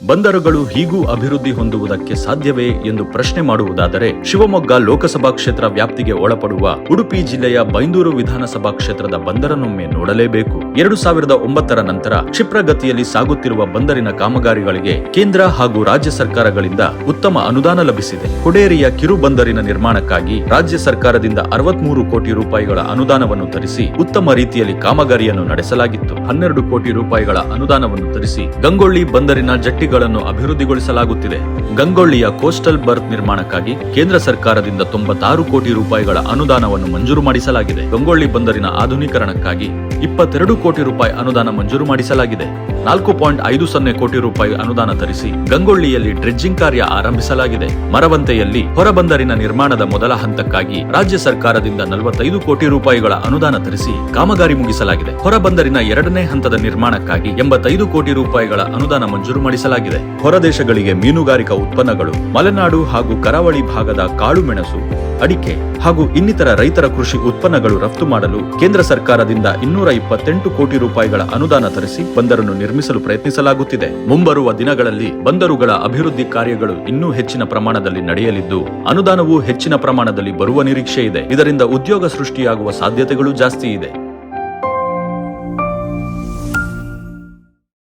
ಬಂದರುಗಳು ಹೀಗೂ ಅಭಿವೃದ್ಧಿ ಹೊಂದುವುದಕ್ಕೆ ಸಾಧ್ಯವೇ ಎಂದು ಪ್ರಶ್ನೆ ಮಾಡುವುದಾದರೆ ಶಿವಮೊಗ್ಗ ಲೋಕಸಭಾ ಕ್ಷೇತ್ರ ವ್ಯಾಪ್ತಿಗೆ ಒಳಪಡುವ ಉಡುಪಿ ಜಿಲ್ಲೆಯ ಬೈಂದೂರು ವಿಧಾನಸಭಾ ಕ್ಷೇತ್ರದ ಬಂದರನ್ನೊಮ್ಮೆ ನೋಡಲೇಬೇಕು. 2009ರ ನಂತರ ಕ್ಷಿಪ್ರಗತಿಯಲ್ಲಿ ಸಾಗುತ್ತಿರುವ ಬಂದರಿನ ಕಾಮಗಾರಿಗಳಿಗೆ ಕೇಂದ್ರ ಹಾಗೂ ರಾಜ್ಯ ಸರ್ಕಾರಗಳಿಂದ ಉತ್ತಮ ಅನುದಾನ ಲಭಿಸಿದೆ. ಕೊಡೇರಿಯ ಕಿರು ಬಂದರಿನ ನಿರ್ಮಾಣಕ್ಕಾಗಿ ರಾಜ್ಯ ಸರ್ಕಾರದಿಂದ 63 ಕೋಟಿ ರೂಪಾಯಿಗಳ ಅನುದಾನವನ್ನು ತರಿಸಿ ಉತ್ತಮ ರೀತಿಯಲ್ಲಿ ಕಾಮಗಾರಿಯನ್ನು ನಡೆಸಲಾಗಿತ್ತು. 12 ಕೋಟಿ ರೂಪಾಯಿಗಳ ಅನುದಾನವನ್ನು ತರಿಸಿ ಗಂಗೊಳ್ಳಿ ಬಂದರಿನ ಜಟ್ಟಿಗಳನ್ನು ಅಭಿವೃದ್ಧಿಗೊಳಿಸಲಾಗುತ್ತಿದೆ. ಗಂಗೊಳ್ಳಿಯ ಕೋಸ್ಟಲ್ ಬರ್ತ್ ನಿರ್ಮಾಣಕ್ಕಾಗಿ ಕೇಂದ್ರ ಸರ್ಕಾರದಿಂದ 96 ಕೋಟಿ ರೂಪಾಯಿಗಳ ಅನುದಾನವನ್ನು ಮಂಜೂರು ಮಾಡಿಸಲಾಗಿದೆ. ಗಂಗೊಳ್ಳಿ ಬಂದರಿನ ಆಧುನೀಕರಣಕ್ಕಾಗಿ 22 ಕೋಟಿ ರೂಪಾಯಿ ಅನುದಾನ ಮಂಜೂರು ಮಾಡಿಸಲಾಗಿದೆ. 4.50 ಕೋಟಿ ರೂಪಾಯಿ ಅನುದಾನ ತರಿಸಿ ಗಂಗೊಳ್ಳಿಯಲ್ಲಿ ಡ್ರೆಡ್ಜಿಂಗ್ ಕಾರ್ಯ ಆರಂಭಿಸಲಾಗಿದೆ. ಮರವಂತೆಯಲ್ಲಿ ಹೊರಬಂದರಿನ ನಿರ್ಮಾಣದ ಮೊದಲ ಹಂತಕ್ಕಾಗಿ ರಾಜ್ಯ ಸರ್ಕಾರದಿಂದ 45 ಕೋಟಿ ರೂಪಾಯಿಗಳ ಅನುದಾನ ತರಿಸಿ ಕಾಮಗಾರಿ ಮುಗಿಸಲಾಗಿದೆ. ಹೊರಬಂದರಿನ 2ನೇ ಹಂತದ ನಿರ್ಮಾಣಕ್ಕಾಗಿ 85 ಕೋಟಿ ರೂಪಾಯಿಗಳ ಅನುದಾನ ಮಂಜೂರು ಮಾಡಿಸಲಾಗಿದೆ. ಹೊರದೇಶಗಳಿಗೆ ಮೀನುಗಾರಿಕಾ ಉತ್ಪನ್ನಗಳು, ಮಲೆನಾಡು ಹಾಗೂ ಕರಾವಳಿ ಭಾಗದ ಕಾಳುಮೆಣಸು, ಅಡಿಕೆ ಹಾಗೂ ಇನ್ನಿತರ ರೈತರ ಕೃಷಿ ಉತ್ಪನ್ನಗಳು ರಫ್ತು ಮಾಡಲು ಕೇಂದ್ರ ಸರ್ಕಾರದಿಂದ 228 ಕೋಟಿ ರೂಪಾಯಿಗಳ ಅನುದಾನ ತರಿಸಿ ಬಂದರನ್ನು ನಿರ್ಮಿಸಲು ಪ್ರಯತ್ನಿಸಲಾಗುತ್ತಿದೆ. ಮುಂಬರುವ ದಿನಗಳಲ್ಲಿ ಬಂದರುಗಳ ಅಭಿವೃದ್ಧಿ ಕಾರ್ಯಗಳು ಇನ್ನೂ ಹೆಚ್ಚಿನ ಪ್ರಮಾಣದಲ್ಲಿ ನಡೆಯಲಿದ್ದು ಅನುದಾನವೂ ಹೆಚ್ಚಿನ ಪ್ರಮಾಣದಲ್ಲಿ ಬರುವ ನಿರೀಕ್ಷೆ ಇದೆ. ಇದರಿಂದ ಉದ್ಯೋಗ ಸೃಷ್ಟಿಯಾಗುವ ಸಾಧ್ಯತೆಗಳು ಜಾಸ್ತಿ ಇದೆ.